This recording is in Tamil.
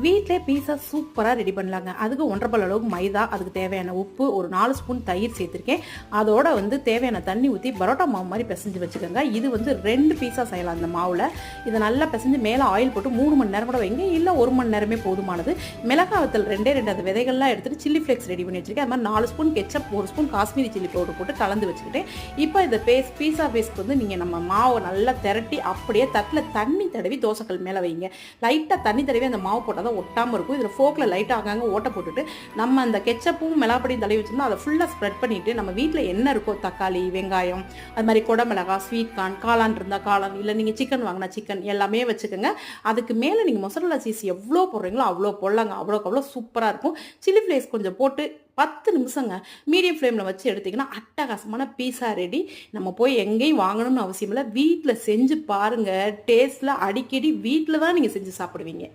வீட்டிலே பீஸா சூப்பராக ரெடி பண்ணலாங்க. அதுக்கு 1½ அளவுக்கு மைதா, அதுக்கு தேவையான உப்பு, ஒரு 4 ஸ்பூன் தயிர் சேர்த்துருக்கேன். அதோட தேவையான தண்ணி ஊற்றி பரோட்டா மாவு மாதிரி பிசைஞ்சு வச்சுக்கோங்க. இது 2 பீஸா செய்யலாம் அந்த மாவில். இதை நல்லா பிசைஞ்சு மேலே ஆயில் போட்டு 3 மணி நேரம் கூட வைங்க, இல்லை 1 மணி நேரமே போதுமானது. மிளகாய் வத்தல் 2 அந்த விதைகள்லாம் எடுத்துகிட்டு சில்லி ஃப்ளேக்ஸ் ரெடி பண்ணி வச்சுருக்கேன். அது மாதிரி 4 spoon ketchup, 1 spoon Kashmiri chilli powder போட்டு கலந்து வச்சுக்கிட்டேன். இப்போ இந்த பீஸா பேஸ்க்கு நீங்கள் நம்ம மாவை நல்லா திரட்டி அப்படியே தட்டில் தண்ணி தடவி தோசைக்கல் மேலே வைங்க. லைட்டாக தண்ணி தடவி அந்த மாவு போட்டால் தான் ஒட்டாமல் இருக்கும். இதில் ஃபோக்கில் லைட்டாக ஆகாங்க ஓட்ட போட்டுட்டு நம்ம அந்த கெச்சப்பும் மிளகாப்பொடியும் தடவி வச்சுருந்தோம். அதை ஃபுல்லாக ஸ்ப்ரெட் பண்ணிவிட்டு நம்ம வீட்டில் என்ன இருக்கோ தக்காளி, வெங்காயம், அது மாதிரி குடமிளகாய், ஸ்வீட் கார்ன், காளான் இருந்தால் காளான், இல்லை நீங்கள் சிக்கன் வாங்கினா சிக்கன் எல்லாமே வச்சுக்கோங்க. அதுக்கு மேலே நீங்கள் மொசரல்லா சீஸ் எவ்வளோ போடுறீங்களோ அவ்வளோ போடலாங்க. அவ்வளோக்கு அவ்வளோ சூப்பராக இருக்கும். சில்லி ஃப்ளேக்ஸ் கொஞ்சம் போட்டு 10 நிமிஷங்க மீடியம் ஃப்ளேமில் வச்சு எடுத்திங்கன்னா அட்டகாசமான பீஸா ரெடி. நம்ம போய் எங்கேயும் வாங்கணும்னு அவசியம் இல்லை, வீட்டில் செஞ்சு பாருங்கள். டேஸ்ட்டில் அடிக்கடி வீட்டில் தான் நீங்கள் செஞ்சு சாப்பிடுவீங்க.